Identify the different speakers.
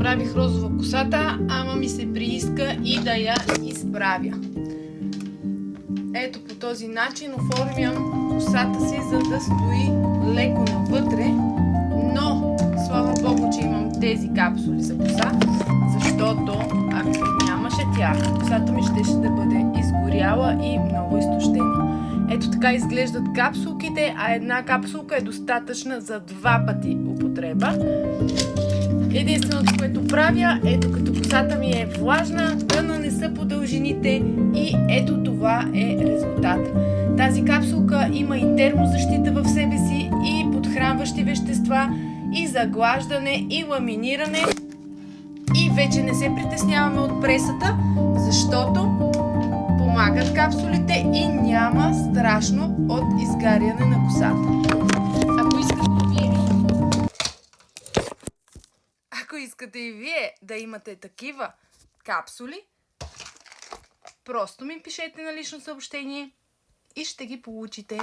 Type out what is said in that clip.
Speaker 1: направих розова косата, ама ми се прииска и да я изправя. Ето по този начин оформям косата си, за да стои леко навътре, но слава Богу, че имам тези капсули за коса, защото ако нямаше тях, косата ми щеше да бъде изгоряла и много изтощена. Ето така изглеждат капсулките, а една капсулка е достатъчна за 2 пъти употреба. Единственото, което правя, ето като косата ми е влажна, да нанеса по дължините и ето това е резултат. Тази капсулка има и термозащита в себе си, и подхранващи вещества, и заглаждане, и ламиниране. И вече не се притесняваме от пресата, защото помагат капсулите и няма страшно от изгаряне на косата. Ако искате и вие да имате такива капсули, просто ми пишете на лично съобщение и ще ги получите.